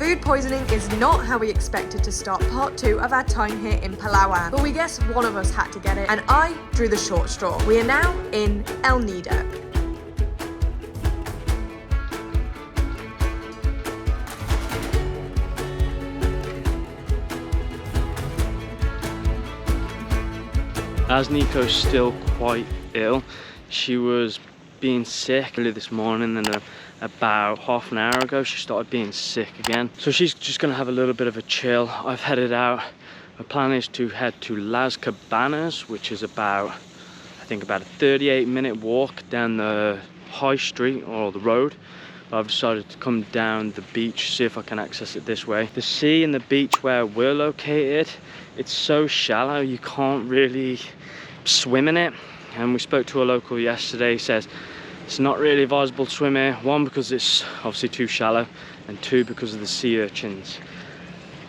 food poisoning is not how we expected to start part 2 of our time here in Palawan, but we guess one of us had to get it, and I drew the short straw. We are now in El Nido. As Nico's still quite ill, she was being sick early this morning, and about half an hour ago she started being sick again. So she's just gonna have a little bit of a chill. I've headed out. My plan is to head to Las Cabanas, which is about, I think about a 38-minute walk down the high street or the road. But I've decided to come down the beach, see if I can access it this way. The sea and the beach where we're located, it's so shallow you can't really swim in it. And we spoke to a local yesterday. He says it's not really advisable to swim here. One, because it's obviously too shallow, and two, because of the sea urchins.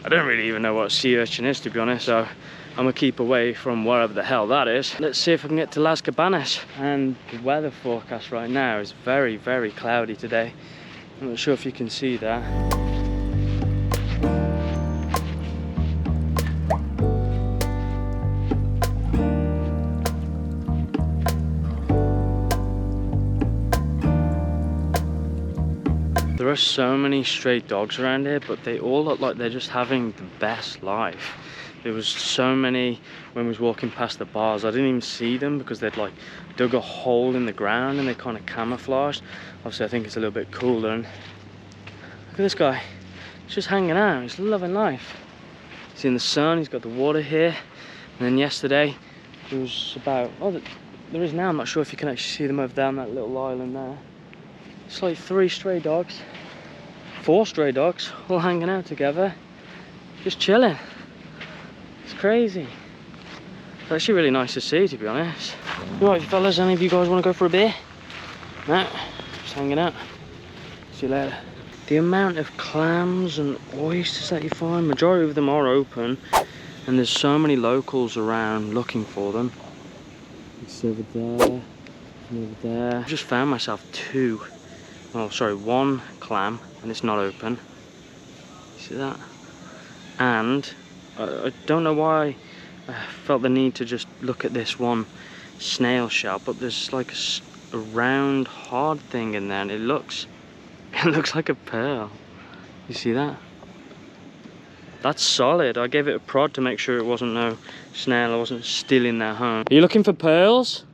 I don't really even know what a sea urchin is, to be honest, so I'm gonna keep away from wherever the hell that is. Let's see if I can get to Las Cabanas. And the weather forecast right now is very, very cloudy today. I'm not sure if you can see that. There are so many stray dogs around here, but they all look like they're just having the best life. There was so many when we was walking past the bars. I didn't even see them because they'd like dug a hole in the ground and they kind of camouflaged. Obviously I think it's a little bit cooler. And look at this guy, he's just hanging out, he's loving life. He's in the sun, he's got the water here. And then yesterday there was about, oh, there is now, I'm not sure if you can actually see them over there on that little island there. It's like 3 stray dogs, 4 stray dogs, all hanging out together, just chilling. It's crazy. It's actually really nice to see, to be honest. Right, fellas, any of you guys want to go for a beer? No, just hanging out. See you later. The amount of clams and oysters that you find, majority of them are open, and there's so many locals around looking for them. It's over there, over there. I just found myself 1 clam, and it's not open. See that? And I don't know why I felt the need to just look at this one snail shell, but there's like a round hard thing in there, and it looks like a pearl. You see that? That's solid. I gave it a prod to make sure it wasn't no snail. I wasn't stealing their home. Are you looking for pearls?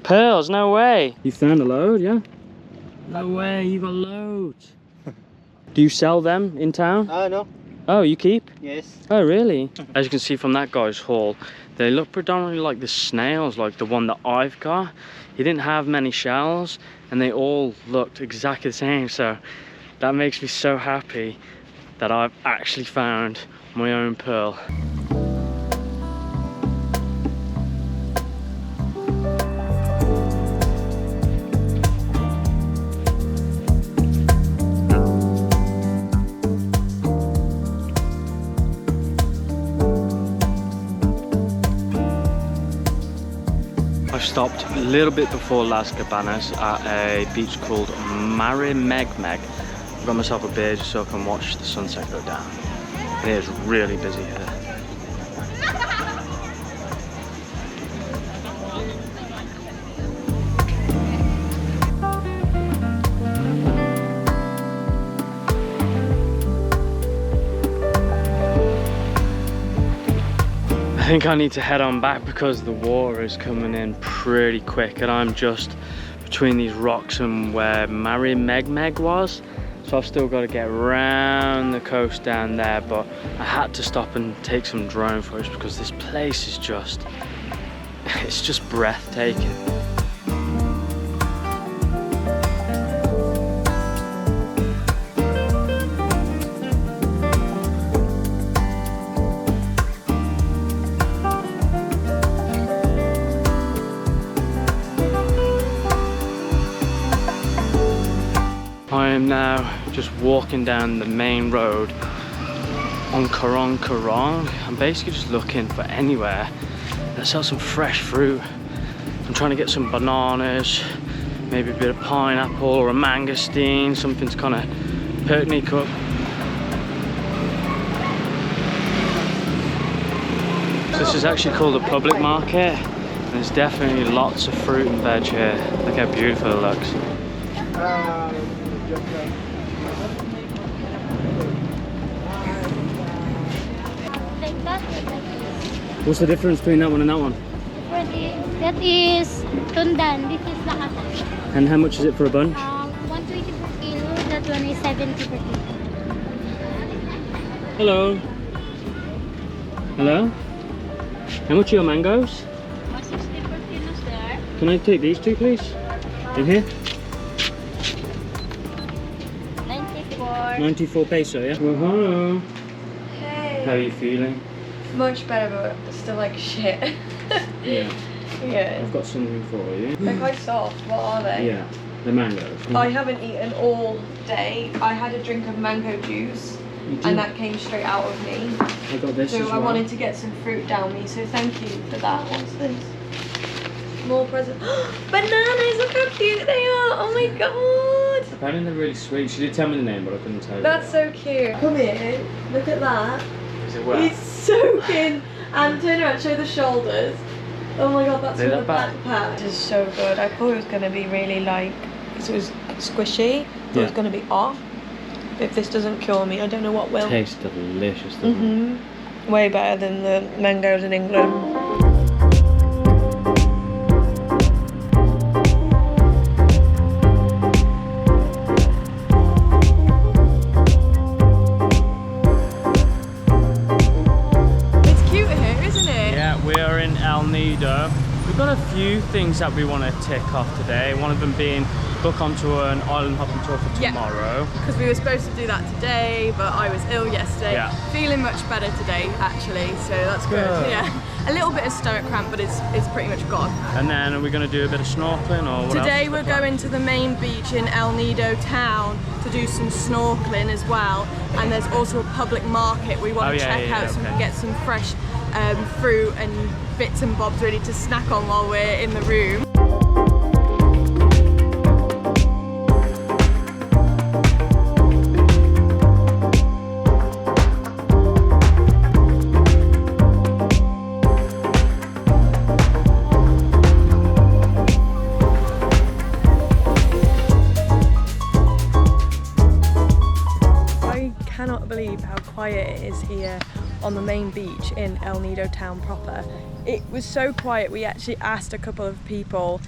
Pearls? No way. You found a load, yeah? No way, you got loads. Do you sell them in town? No. Oh, you keep? Yes. Oh, really? As you can see from that guy's haul, they look predominantly like the snails, like the one that I've got. He didn't have many shells, and they all looked exactly the same, so that makes me so happy that I've actually found my own pearl. I stopped a little bit before Las Cabanas at a beach called Marimegmeg. I got myself a beer just so I can watch the sunset go down. And it is really busy here. I think I need to head on back because the water is coming in pretty quick, and I'm just between these rocks and where Marimegmeg was. So I've still got to get around the coast down there, but I had to stop and take some drone footage because this place is just, it's just breathtaking. I am now just walking down the main road on Karong. I'm basically just looking for anywhere that sells some fresh fruit. I'm trying to get some bananas, maybe a bit of pineapple or a mangosteen, something to kind of perk Nick up. This is actually called a public market. There's definitely lots of fruit and veg here. Look how beautiful it looks. What's the difference between that one and that one? That is tundan. This is lakasa. And how much is it for a bunch? 120 per kilo. That one is 70 per kilo. Hello. Hello? How much are your mangoes? 160 per kilo, sir. Can I take these two, please? In here? 94. 94 peso, yeah? Well, hello. Hey. How are you feeling? Much better, but still like shit. Yeah. Yeah. I've got something for you. They're quite soft. What are they? Yeah, the mangoes. I haven't eaten all day. I had a drink of mango juice, and that came straight out of me. I got this So as well. I wanted to get some fruit down me, so thank you for that. What's this? More presents. Bananas, look how cute they are. Oh my god. Apparently they're really sweet. She did tell me the name, but I couldn't tell you. That's so cute. Come here, look at that. Is it wet? He's soaking. And turn around, show the shoulders. Oh my god, that's Look from at the that backpack. This is so good. I thought it was going to be really like, because it was squishy. I thought it was going to be off. If this doesn't cure me, I don't know what will. Tastes delicious, doesn't it? Way better than the mangoes in England. It's cute here, isn't it? Yeah, we are in El Nido. We've got a few things that we want to tick off today. One of them being book onto an island hopping tour for tomorrow. Because we were supposed to do that today, but I was ill yesterday. Yeah. Feeling much better today, actually, so that's good. Good. Yeah. A little bit of stomach cramp, but it's pretty much gone. And then are we going to do a bit of snorkeling or what Today else? we're going to the main beach in El Nido Town to do some snorkeling as well. And there's also a public market we want to check out so we can get some fresh fruit and bits and bobs ready to snack on while we're in the room. I cannot believe how quiet it is here on the main beach in El Nido Town proper. It was so quiet we actually asked a couple of people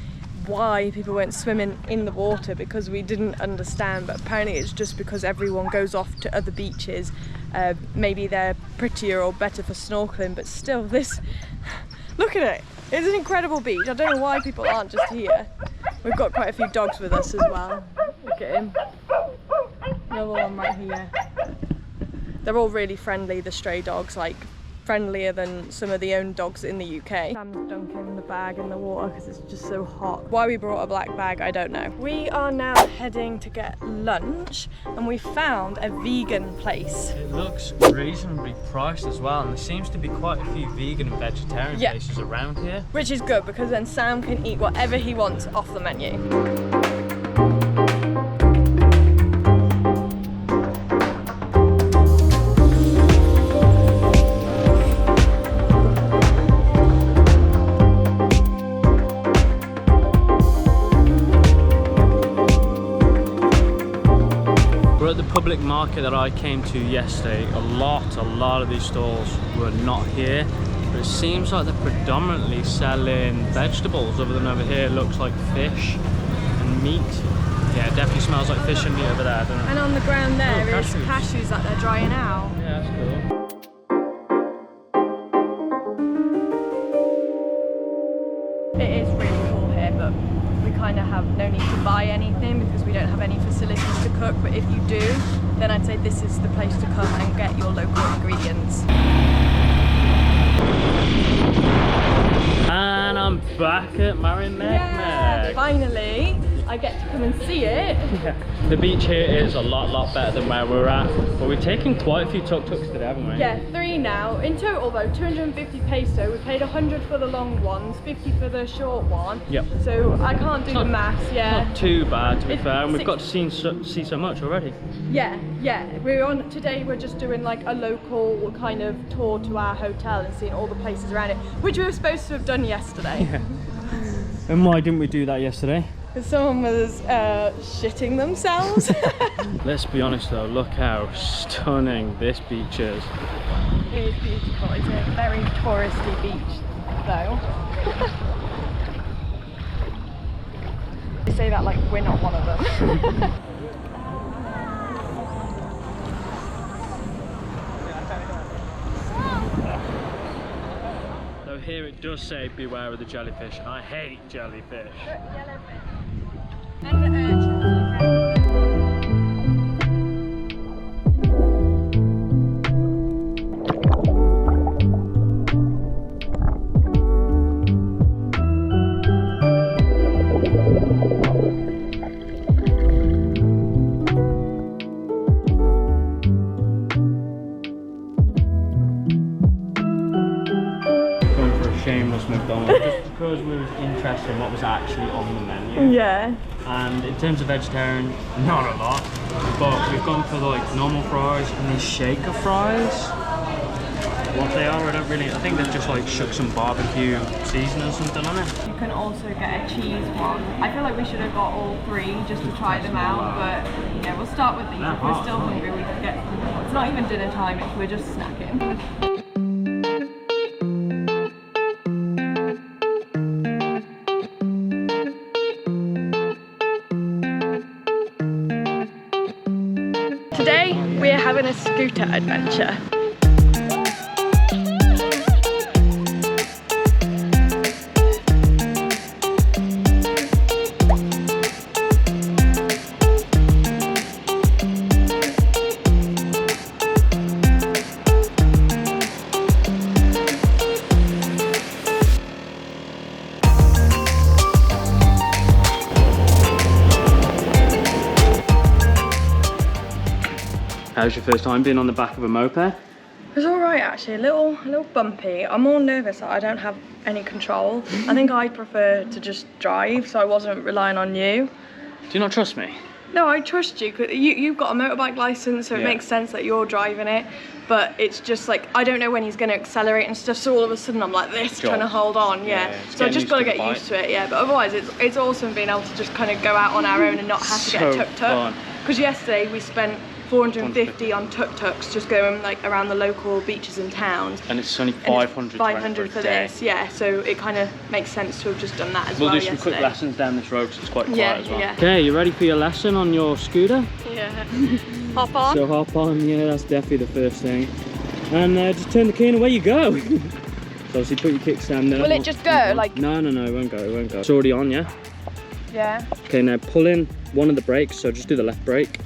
why people weren't swimming in the water because we didn't understand, but apparently it's just because everyone goes off to other beaches. Maybe they're prettier or better for snorkeling, but still this, look at it. It's an incredible beach. I don't know why people aren't just here. We've got quite a few dogs with us as well. Look at him. Another one right here. They're all really friendly, the stray dogs, like friendlier than some of the owned dogs in the UK. Sam's dunking the bag in the water because it's just so hot. Why we brought a black bag, I don't know. We are now heading to get lunch and we found a vegan place. It looks reasonably priced as well, and there seems to be quite a few vegan and vegetarian places around here. Which is good because then Sam can eat whatever he wants off the menu. We're at the public market that I came to yesterday. A lot of these stalls were not here, but it seems like they're predominantly selling vegetables. Other than over here, it looks like fish and meat. Yeah, it definitely smells like fish and meat over there, doesn't it? And on the ground there is cashews. cashews that they're drying out. Yeah, that's cool. It is really cool here, but we kind of have no need to buy anything because we don't have any facilities to cook. But if you do, then I'd say this is the place to come and get your local ingredients. And I'm back at Marimegmeg. Finally! I get to come and see it. Yeah. The beach here is a lot better than where we're at, but we're taking quite a few tuk-tuks today, haven't we? Yeah, 3 now. In total though, 250 peso. We paid 100 for the long ones, 50 for the short one. Yep. So I can't do the maths, yeah. Not too bad to be fair, and we've got to see so much already. Yeah. We're on today. We're just doing like a local kind of tour to our hotel and seeing all the places around it, which we were supposed to have done yesterday. Yeah. And why didn't we do that yesterday? Because someone was shitting themselves. Let's be honest though, look how stunning this beach is. It is beautiful. It's a very touristy beach though. They say that like we're not one of them. So here it does say beware of the jellyfish. I hate jellyfish. And the urchins. Shameless McDonald's just because we were interested in what was actually on the menu. Yeah. And in terms of vegetarian, not a lot, but we've gone for like normal fries and these shaker fries. What they are, I think they've just like shook some barbecue seasoning or something on it. You can also get a cheese one. I feel like we should have got all 3 just to try them out, but yeah, we'll start with these. If we're still hungry, we can get them. It's not even dinner time, we're just snacking. Today we are having a scooter adventure. How's your first time being on the back of a moped? It was alright actually, a little bumpy. I'm more nervous that I don't have any control. I think I prefer to just drive, so I wasn't relying on you. Do you not trust me? No, I trust you, because you've got a motorbike license, so it makes sense that you're driving it. But it's just like, I don't know when he's going to accelerate and stuff, so all of a sudden I'm like this, trying to hold on, So I just got to get used to it, But otherwise it's awesome being able to just kind of go out on our own and not have to get a tuk-tuk. Because yesterday we spent 450 on tuk-tuks just going like around the local beaches and towns. And it's only 500 for this, so it kind of makes sense to have just done that as well. We'll do some quick lessons down this road because it's quite quiet as well. Yeah. Okay, you ready for your lesson on your scooter? Yeah. Hop on? So hop on, yeah, that's definitely the first thing. And just turn the key and away you go. So obviously put your kickstand there. Will it just go? Like? No, it won't go, It's already on, yeah? Yeah. Okay, now pull in one of the brakes, so just do the left brake.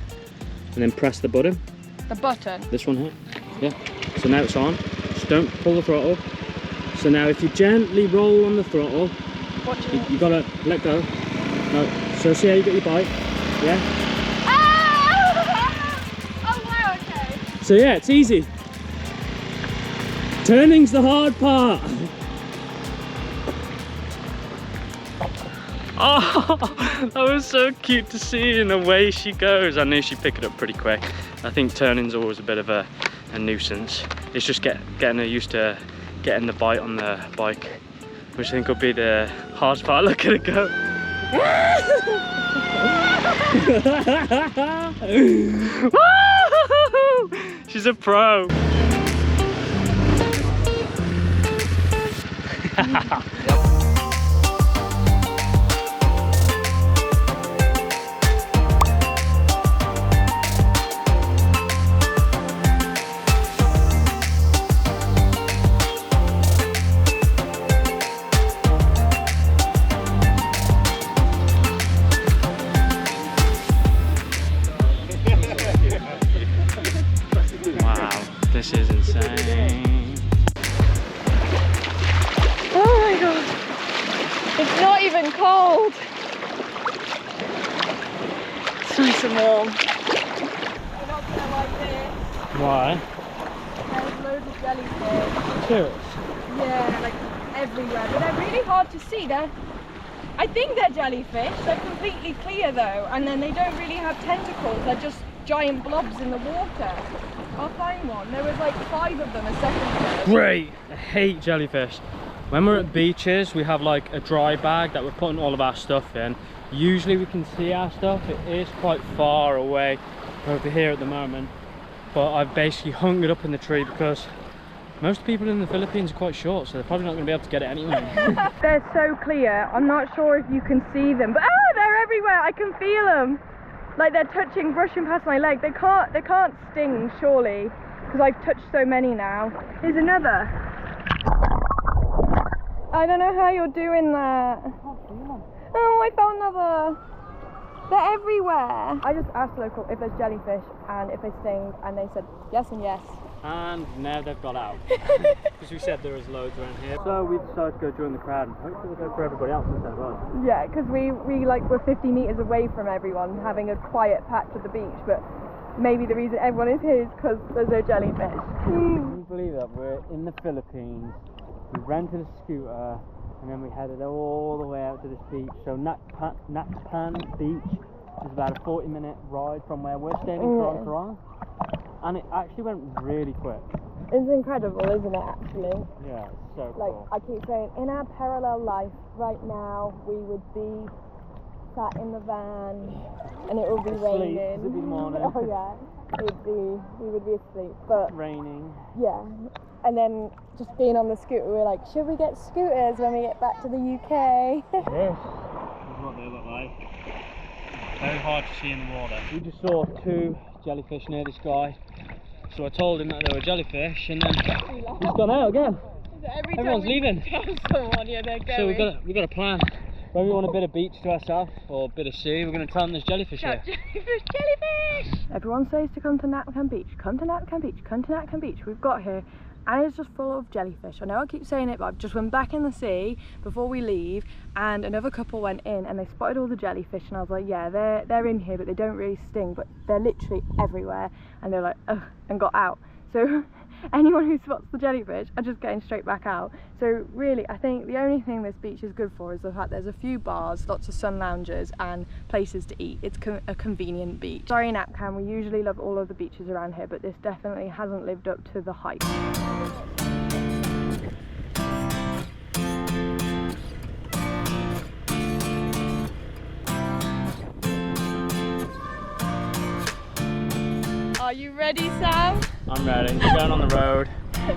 And then press the button. The button? This one here. Yeah. So now it's on. Just don't pull the throttle. So now if you gently roll on the throttle, you gotta let go. No. So see how you got your bike? Yeah? Ah! Oh wow, okay. So yeah, it's easy. Turning's the hard part. Oh, that was so cute to see, and the way she goes. I knew she'd pick it up pretty quick. I think turning's always a bit of a nuisance. It's just getting her used to getting the bite on the bike, which I think will be the hardest part. Look at her go. She's a pro. This is insane. Oh my god. It's not even cold. nice and warm. You're not gonna like this. Why? There's loads of jellyfish. Serious? Yeah, like everywhere. But they're really hard to see. I think they're jellyfish. They're completely clear though, and then they don't really have tentacles. They're just giant blobs in the water. I'll find one. There was like 5 of them a second ago. Great! I hate jellyfish. When we're at beaches, we have like a dry bag that we're putting all of our stuff in. Usually we can see our stuff. It is quite far away over here at the moment. But I've basically hung it up in the tree because most people in the Philippines are quite short, so they're probably not going to be able to get it anyway. They're so clear. I'm not sure if you can see them, but they're everywhere. I can feel them. Like they're touching, brushing past my leg. They can't sting, surely, because I've touched so many now. Here's another. I don't know how you're doing that. Oh, I found another. They're everywhere. I just asked the local if there's jellyfish and if they sting, and they said yes and yes. And now they've got out. Because we said there was loads around here. So we decided to go join the crowd and hopefully we'll go for everybody else instead, right? Yeah, because we like we're 50 meters away from everyone, having a quiet patch at the beach, but maybe the reason everyone is here is because there's no jellyfish. Can you believe that? We're in the Philippines, we rented a scooter, and then we headed all the way out to this beach. So Nacpan Beach is about a 40-minute ride from where we're staying in Toronto. And it actually went really quick. It's incredible, isn't it, actually? Yeah, it's so like, cool. I keep saying, in our parallel life right now, we would be sat in the van and it would be raining. It would be morning. Oh yeah, we would be asleep. But raining. Yeah, and then just being on the scooter, we're like, should we get scooters when we get back to the UK? This is what they look like. Very hard to see in the water. We just saw 2 jellyfish near this guy. So I told him that there were jellyfish, and then he's gone out again. Everyone's leaving. Someone, yeah, they're going. So we've got a plan. When we want a bit of beach to ourselves, or a bit of sea, we're going to tell them there's jellyfish here. Jellyfish! Everyone says to come to Nacpan Beach. Come to Nacpan Beach. Come to Nacpan Beach. We've got here, and it's just full of jellyfish. I know I keep saying it, but I've just went back in the sea before we leave, and another couple went in and they spotted all the jellyfish, and I was like, yeah, they're in here, but they don't really sting, but they're literally everywhere. And they're like, ugh, and got out. So anyone who spots the jellyfish are just getting straight back out. So really, I think the only thing this beach is good for is the fact there's a few bars, lots of sun lounges and places to eat. It's a convenient beach. Sorry Nacpan, we usually love all of the beaches around here, but this definitely hasn't lived up to the hype. Are you ready, Sam? I'm ready. We're going on the road. I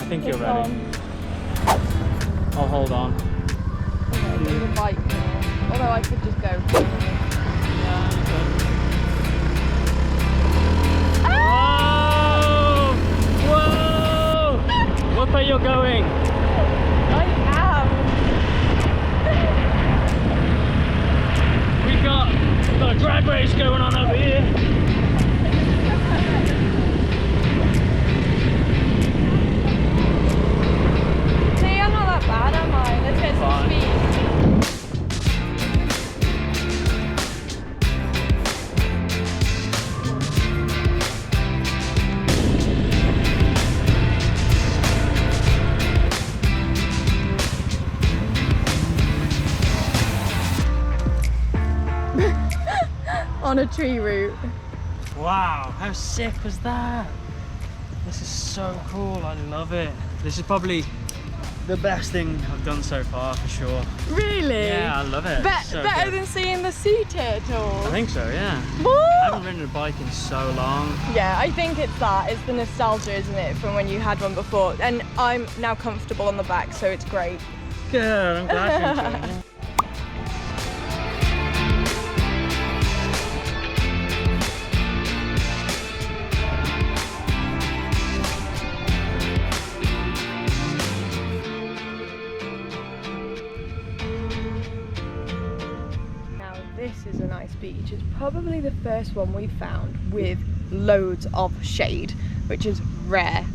think you're ready. I'll hold on. Okay, there's a bike here. Although I could just go. Oh! Whoa! Look where you're going. I am. We've got a drag race going on over here. Bad, am I? Let's get some speed. On a tree root. Wow, how sick was that? This is so cool, I love it. This is probably the best thing I've done so far, for sure. Really? Yeah, I love it. Better than seeing the sea turtles? I think so, yeah. What? I haven't ridden a bike in so long. Yeah, I think it's that. It's the nostalgia, isn't it, from when you had one before. And I'm now comfortable on the back, so it's great. Good, I'm glad you're enjoying it. This is a nice beach. It's probably the first one we've found with loads of shade, which is rare.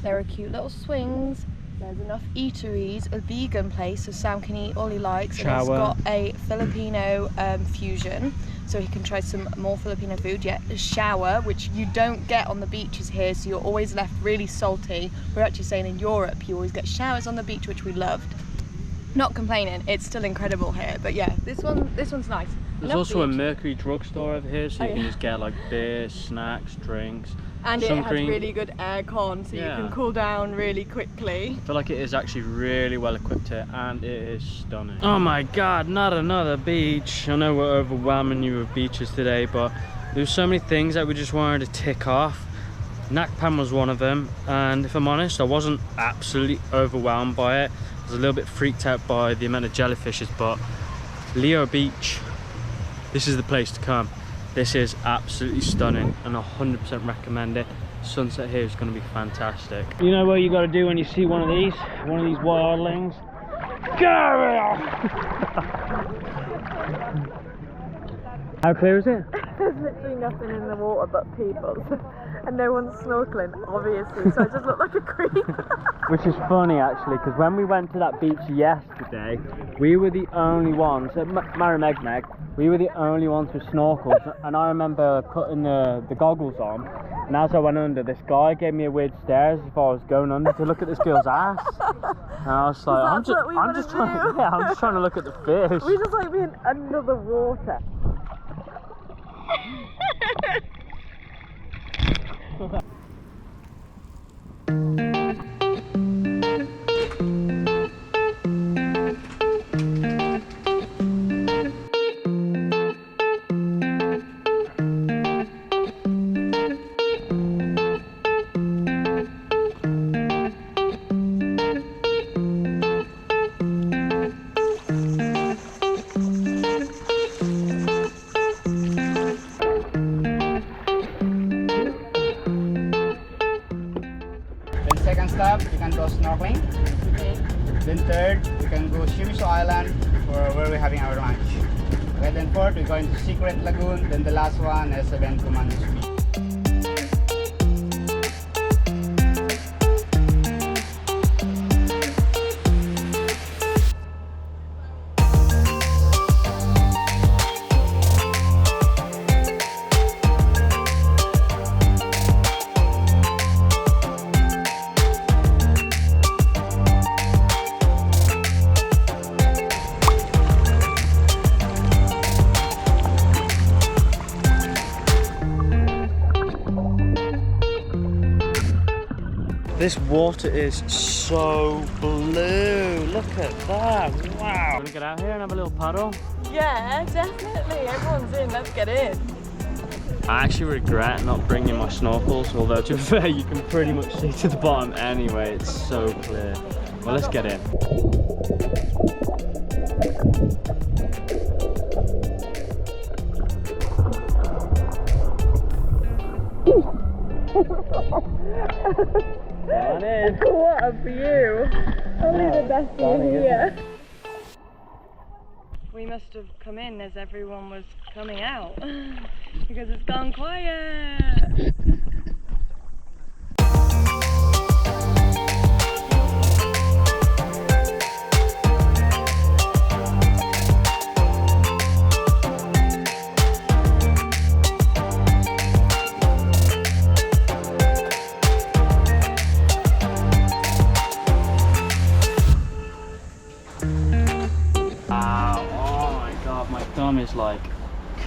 There are cute little swings. There's enough eateries, a vegan place so Sam can eat all he likes. Shower. And it's got a Filipino fusion, so he can try some more Filipino food. Yeah, a shower, which you don't get on the beaches here, so you're always left really salty. We're actually saying in Europe you always get showers on the beach, which we loved. Not complaining, it's still incredible here, but yeah, this one's nice. There's also a Mercury drugstore over here, so you can just get like beer, snacks, drinks. And it has really good aircon, so you can cool down really quickly. I feel like it is actually really well equipped here, and it is stunning. Oh my god, not another beach. I know we're overwhelming you with beaches today, but there's so many things that we just wanted to tick off. Nacpan was one of them, and if I'm honest, I wasn't absolutely overwhelmed by it. I was a little bit freaked out by the amount of jellyfishes, but Lio Beach, this is the place to come. This is absolutely stunning and 100% recommend it. Sunset here is going to be fantastic. You know what you got to do when you see one of these wildlings? Go! How clear is it? There's literally nothing in the water but people. And no one's snorkeling, obviously, so I just look like a creep. Which is funny actually, because when we went to that beach yesterday, we were the only ones, at Marimegmeg, we were the only ones with snorkels, and I remember putting the goggles on, and as I went under, this guy gave me a weird stare as if I was going under to look at this girl's ass. And I was like, I'm just trying to look at the fish. We just like being under the water. Second stop, you can go snorkeling. Then third, you can go Shimizu Island, where we're having our lunch. Okay, then fourth, we're going to Secret Lagoon. Then the last one is again Commando Beach. This water is so blue. Look at that. Wow. Wanna get out here and have a little paddle? Yeah, definitely. Everyone's in. Let's get in. I actually regret not bringing my snorkels, although to be fair, you can pretty much see to the bottom anyway. It's so clear. Well, let's get in. Come on in. What a view. Only the best view here. We must have come in as everyone was coming out because it's gone quiet. Is like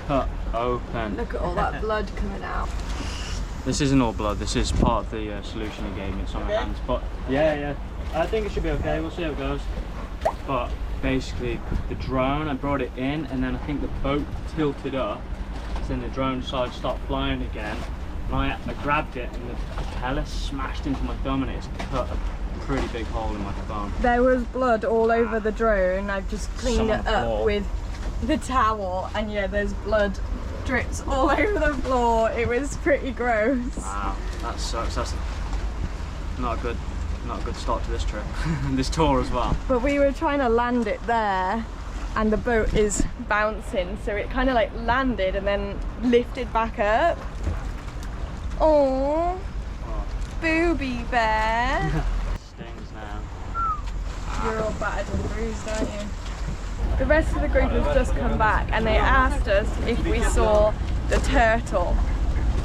cut open. Look at all that blood coming out. This isn't all blood, this is part of the solution he gave me. It's on my hands, but yeah, I think it should be okay. We'll see how it goes. But basically the drone, I brought it in, and then I think the boat tilted up, so then the drone decided to start flying again, and I grabbed it and the propeller smashed into my thumb, and it's cut a pretty big hole in my thumb. There was blood all over the drone. I've just cleaned it up with the towel, and yeah, there's blood drips all over the floor. It was pretty gross. Wow, that sucks. That's not a good start to this trip. This tour as well. But we were trying to land it there, and the boat is bouncing, so it kind of like landed and then lifted back up. Oh, booby bear. Stings now. You're all battered and bruised, aren't you? the rest of the group has just come back and they asked us if we saw the turtle.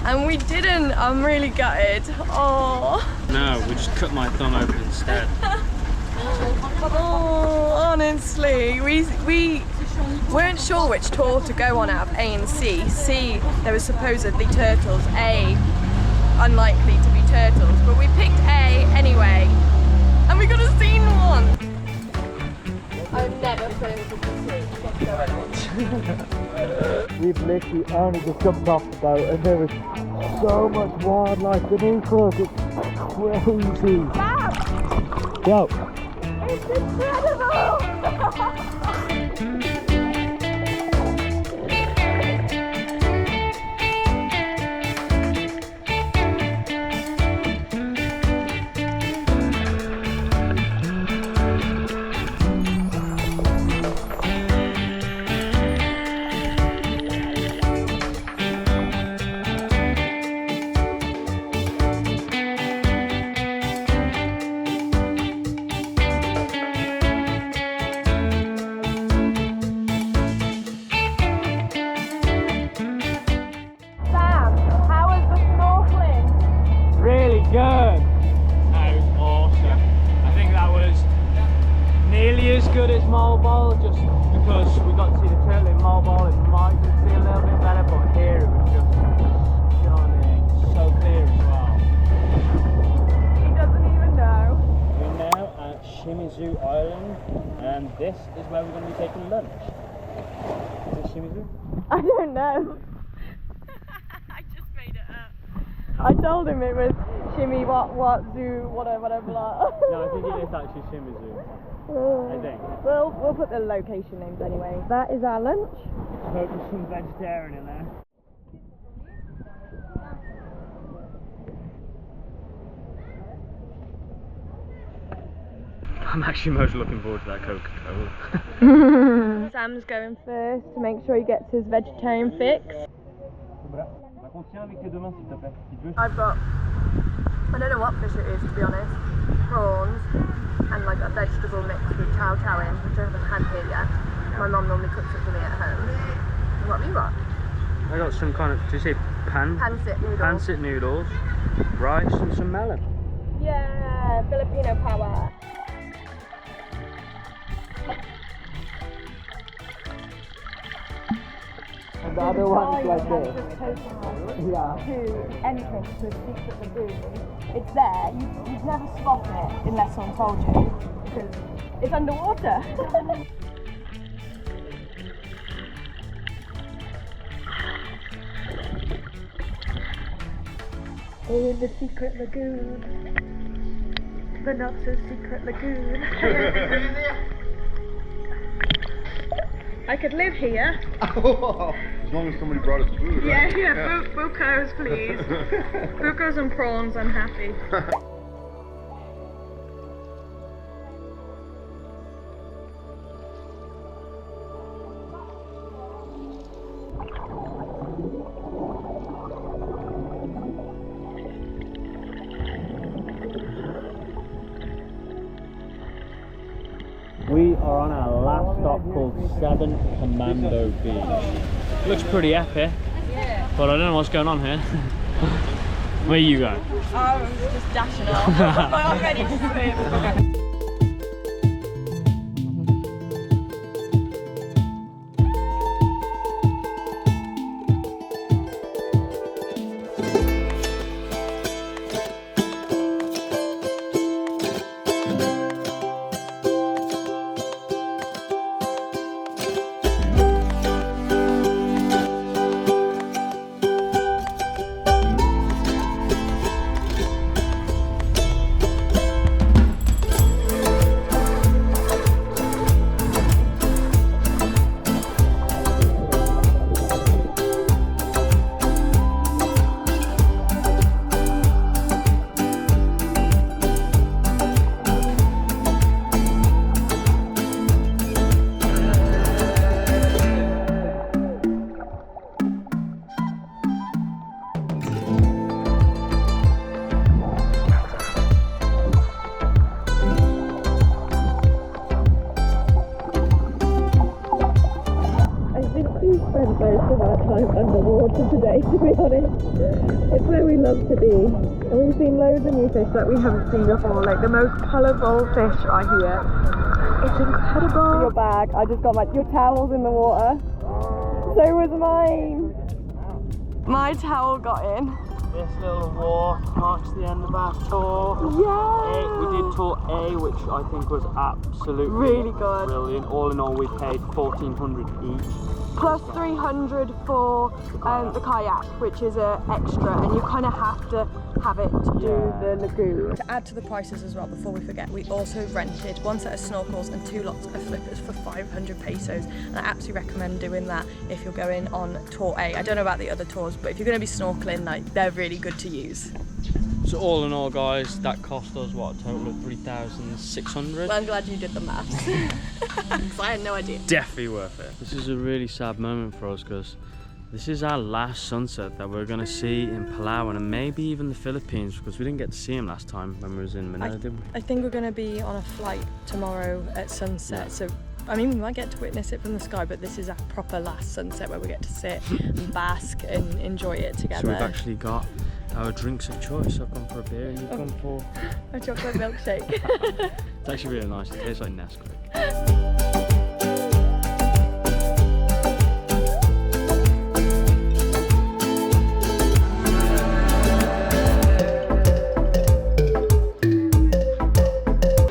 And we didn't. I'm really gutted. Oh. No, we just cut my thumb open instead. Oh, honestly, we weren't sure which tour to go on out of A and C. C, there were supposedly turtles. A, unlikely to be turtles, but we picked A anyway, and we could have seen one. I've never flown to the sea. We've literally only just jumped off the boat and there was so much wildlife beneath us. It's crazy. Fab! Yo. It's incredible! Good. That was awesome. I think that was nearly as good as mobile, just because we got to see the turtle in mobile. It might see a little bit better, but here it was just stunning, so clear as well. He doesn't even know. We're now at Shimizu Island, and this is where we're going to be taking lunch. Is it Shimizu? I don't know. I just made it up. I told him it was Shimmy what zoo whatever. No, I think it is actually Shimizu. I think. We'll put the location names anyway. That is our lunch. Hope there's some vegetarian in there. I'm actually most looking forward to that Coca-Cola. Sam's going first to make sure he gets his vegetarian fix. I've got, I don't know what fish it is to be honest, prawns and like a vegetable mixed with chow chow in, which I haven't had here yet. My mum normally cooks it for me at home. And what have you got? I got some kind of, did you say Pancit noodles. Pancit noodles, rice and some melon. Yeah, Filipino power. And the other one's like this. Yeah. To entrance to a secret lagoon. It's there. You'd never spot it unless someone told you, because it's underwater. We're in the secret lagoon. The not so secret lagoon. I could live here. As long as somebody brought us food, right? Yeah. Bucos, please. Bucos and prawns, I'm happy. We are on our last stop called Commando Beach. Looks pretty epic, but I don't know what's going on here. Where you go? Oh, I'm just dashing off. I'm ready to swim. day, to be honest. It's where we love to be. And we've seen loads of new fish that we haven't seen before, like the most colourful fish are here. It's incredible. Your bag, I just got your towel's in the water. So was mine. My towel got in. This little walk marks the end of our tour. Yeah. We did tour A, which I think was absolutely really good. Brilliant. All in all, we paid $1,400 each. Plus 300 for the kayak, which is an extra, and you kind of have to have it to do the lagoon. To add to the prices as well, before we forget, we also rented one set of snorkels and 2 lots of flippers for 500 pesos, and I absolutely recommend doing that if you're going on tour A. I don't know about the other tours, but if you're going to be snorkeling, like, they're really good to use. So all in all, guys, that cost us what, a total of 3,600. Well, I'm glad you did the maths, because I had no idea. Definitely worth it. This is a really sad moment for us because this is our last sunset that we're going to see in Palawan and maybe even the Philippines, because we didn't get to see him last time when we was in Manila, did we? I think we're going to be on a flight tomorrow at sunset, so I mean, we might get to witness it from the sky, but this is our proper last sunset where we get to sit and bask and enjoy it together. So we've actually got our drinks of choice. I've gone for a beer and you've gone for a chocolate milkshake. It's actually really nice. It tastes like Nesquik.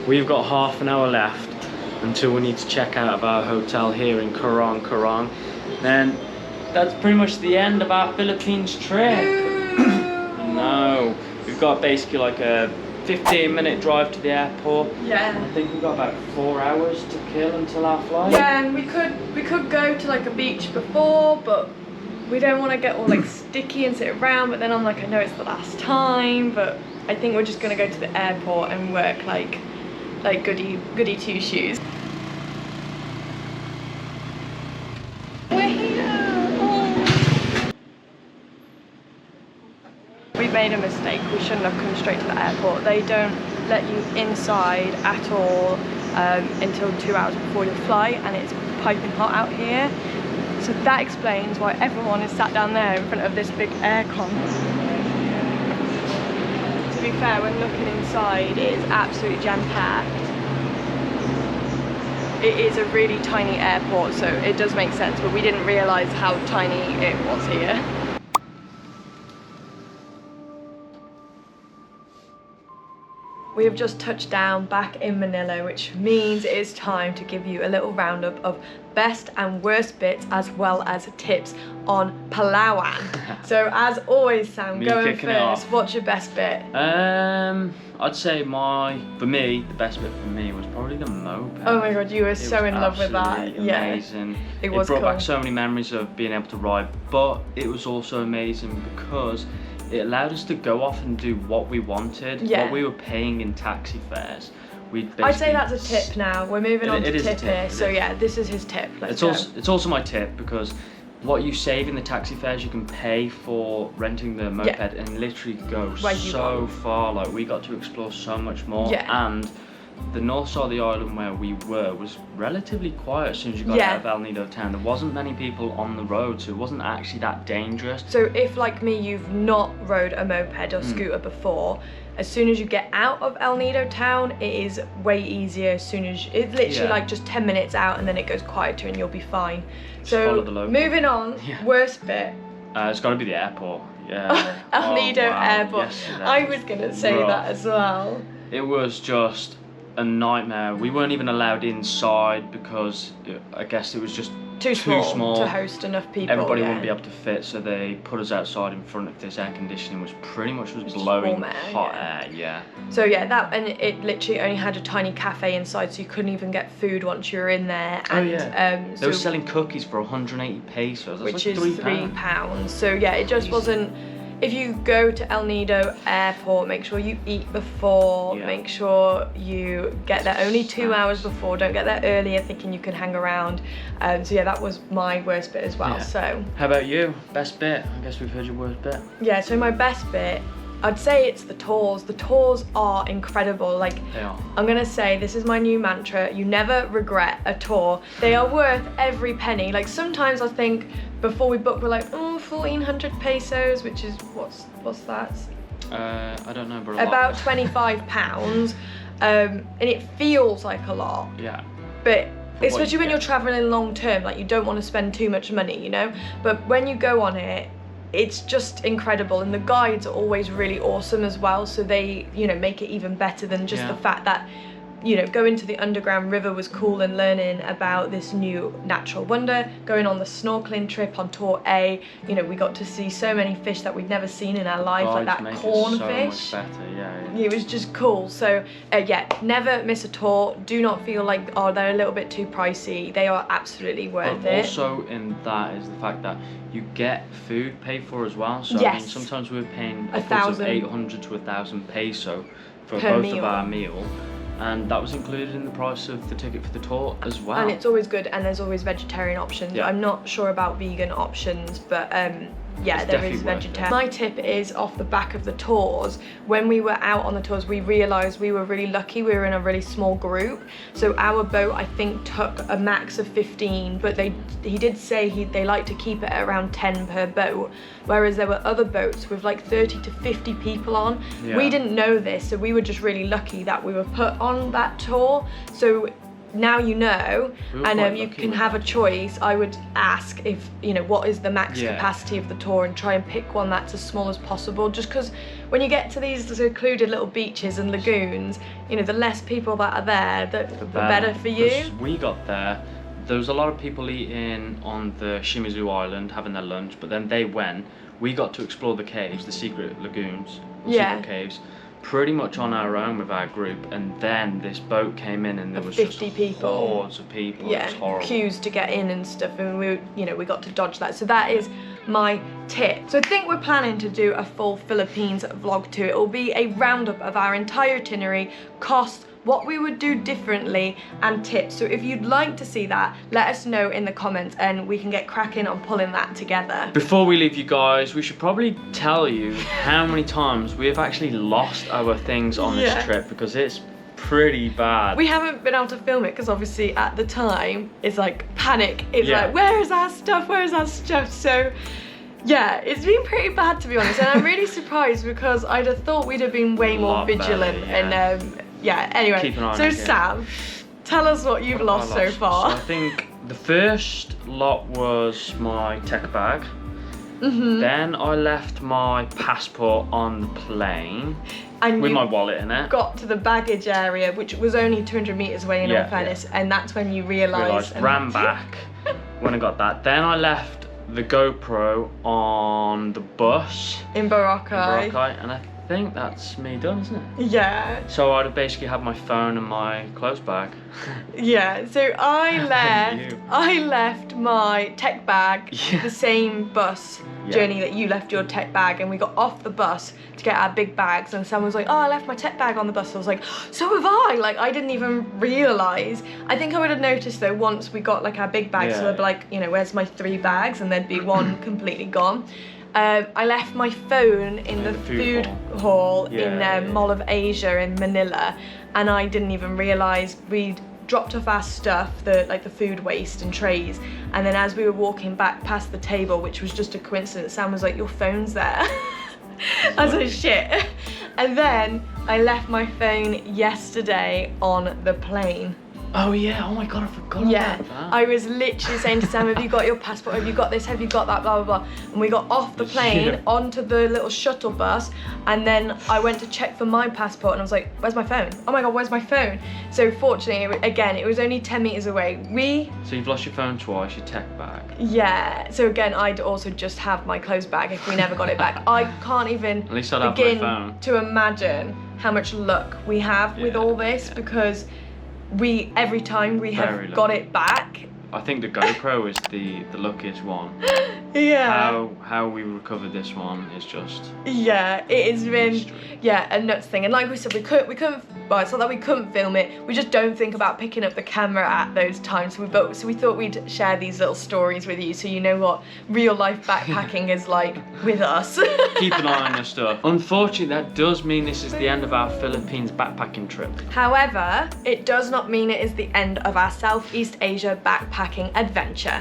We've got half an hour left until we need to check out of our hotel here in Kurong. Then that's pretty much the end of our Philippines trip. No, we've got basically like a 15-minute drive to the airport. Yeah. I think we've got about 4 hours to kill until our flight. Yeah, and we could go to like a beach before, but we don't want to get all like sticky and sit around. But then I'm like, I know it's the last time, but I think we're just gonna go to the airport and work like goody two shoes. We're here. We made a mistake. We shouldn't have come straight to the airport. They don't let you inside at all until 2 hours before your flight, and it's piping hot out here. So that explains why everyone is sat down there in front of this big aircon. To be fair, when looking inside, it is absolutely jam-packed. It is a really tiny airport, so it does make sense, but we didn't realise how tiny it was here. We have just touched down back in Manila, which means it is time to give you a little roundup of best and worst bits as well as tips on Palawan. So as always, Sam, going first, what's your best bit? I'd say for me, the best bit for me was probably the moped. Oh my god, you were so in love with that. Amazing. Yeah, it was brought cool. back so many memories of being able to ride, but it was also amazing because it allowed us to go off and do what we wanted, what we were paying in taxi fares. I'd say that's a tip now. We're moving on to tip here. So yeah, this is his tip. It's also my tip because what you save in the taxi fares you can pay for renting the moped and literally go so far. Like, we got to explore so much more, and the north side of the island where we were was relatively quiet as soon as you got out of El Nido Town. There wasn't many people on the road, so it wasn't actually that dangerous. So if, like me, you've not rode a moped or scooter before, as soon as you get out of El Nido Town, it is way easier. As soon as it's literally like just 10 minutes out, and then it goes quieter and you'll be fine. So moving on, worst bit. It's got to be the airport. Yeah. El Nido Airport. I was gonna say that as well. It was just a nightmare. We weren't even allowed inside because I guess it was just too small to host enough people. Everybody wouldn't be able to fit, so they put us outside in front of this air conditioning, which pretty much was blowing hot air. So and it literally only had a tiny cafe inside, so you couldn't even get food once you were in there. And they were selling cookies for 180 pesos, which is £3. So yeah, it just wasn't. If you go to El Nido Airport, make sure you eat before, make sure you get there only 2 hours before, don't get there earlier thinking you can hang around. So yeah, that was my worst bit as well. So how about you? Best bit? I guess we've heard your worst bit. Yeah, so my best bit I'd say it's the tours. The tours are incredible. Like, They are. I'm gonna say, this is my new mantra, you never regret a tour. They are worth every penny. Like, sometimes I think before we book, we're like, oh, 1,400 pesos, which is, what's that? I don't know, but About £25. And it feels like a lot. Yeah. But what especially you when get. you're traveling long term, like, you don't want to spend too much money, you know? But when you go on it, it's just incredible, and the guides are always really awesome as well, so they, you know, make it even better than just the fact that, you know, going to the underground river was cool and learning about this new natural wonder. Going on the snorkeling trip on tour A, you know, we got to see so many fish that we'd never seen in our life, like that cornfish. So much better, yeah. It was just cool. So yeah, never miss a tour. Do not feel like, oh, they're a little bit too pricey. They are absolutely worth it. Also in that is the fact that you get food paid for as well. So I mean, sometimes we were paying upwards of 800 to 1,000 peso for both of our meal. And that was included in the price of the ticket for the tour as well. And it's always good, and there's always vegetarian options. I'm not sure about vegan options, but yeah, there is vegetarian. My tip is off the back of the tours. When we were out on the tours, we realised we were really lucky. We were in a really small group. So our boat, I think, took a max of 15, but he did say they like to keep it at around 10 per boat. Whereas there were other boats with like 30 to 50 people on. Yeah. We didn't know this, so we were just really lucky that we were put on that tour. So now you know, and you can have a choice. I would ask if, you know, what is the max capacity of the tour, and try and pick one that's as small as possible, just because when you get to these secluded little beaches and lagoons, you know, the less people that are there, the better for you. We got there was a lot of people eating on the Shimizu island, having their lunch, but then we got to explore the caves, the secret lagoons, secret caves, pretty much on our own with our group, and then this boat came in and there was 50 just people, hordes of people. It was horrible. Queues to get in and stuff, and we got to dodge that. So that is my tip. So I think we're planning to do a full Philippines vlog too. It will be a roundup of our entire itinerary, cost, what we would do differently, and tips. So if you'd like to see that, let us know in the comments and we can get cracking on pulling that together. Before we leave you guys, we should probably tell you how many times we have actually lost our things on this trip, because it's pretty bad. We haven't been able to film it because obviously at the time it's like panic. It's like, where is our stuff? Where is our stuff? So yeah, it's been pretty bad, to be honest, and I'm really surprised because I'd have thought we'd have been way more vigilant and anyway, keep an eye so on it, Sam, tell us what you've lost so far. So I think the first lot was my tech bag. Then I left my passport on the plane with my wallet in it. Got to the baggage area, which was only 200 meters away in all fairness, and that's when you realised. Ran back when I got that. Then I left the GoPro on the bus in Boracay, and I think that's me done, isn't it? Yeah. So I'd basically have my phone and my clothes bag. Yeah, so I left my tech bag the same bus journey that you left your tech bag, and we got off the bus to get our big bags, and someone was like, oh, I left my tech bag on the bus. I was like, so have I. Like, I didn't even realise. I think I would have noticed though once we got like our big bags, so they'd be like, you know, where's my 3 bags, and there'd be one completely gone. I left my phone in the food hall in Mall of Asia in Manila, and I didn't even realise we'd dropped off our stuff, the food waste and trays, and then as we were walking back past the table, which was just a coincidence, Sam was like, your phone's there. I was like, shit. And then I left my phone yesterday on the plane. Oh yeah, oh my god, I forgot about that. I was literally saying to Sam, have you got your passport, have you got this, have you got that, blah, blah, blah. And we got off the plane onto the little shuttle bus, and then I went to check for my passport, and I was like, where's my phone? Oh my god, where's my phone? So fortunately, again, it was only 10 meters away. So you've lost your phone twice, your tech bag. Yeah, so again, I'd also just have my clothes bag if we never got it back. I can't even At least I'd have begin my phone. to imagine how much luck we have with all this, because every time we have got it back, I think the GoPro is the luckiest one. Yeah. How we recovered this one is just Yeah, it has been mystery. a nuts thing. And like we said, we couldn't. Well, it's not that we couldn't film it. We just don't think about picking up the camera at those times. So we thought we'd share these little stories with you, so you know what real life backpacking is like with us. Keep an eye on your stuff. Unfortunately, that does mean this is the end of our Philippines backpacking trip. However, it does not mean it is the end of our Southeast Asia backpacking adventure.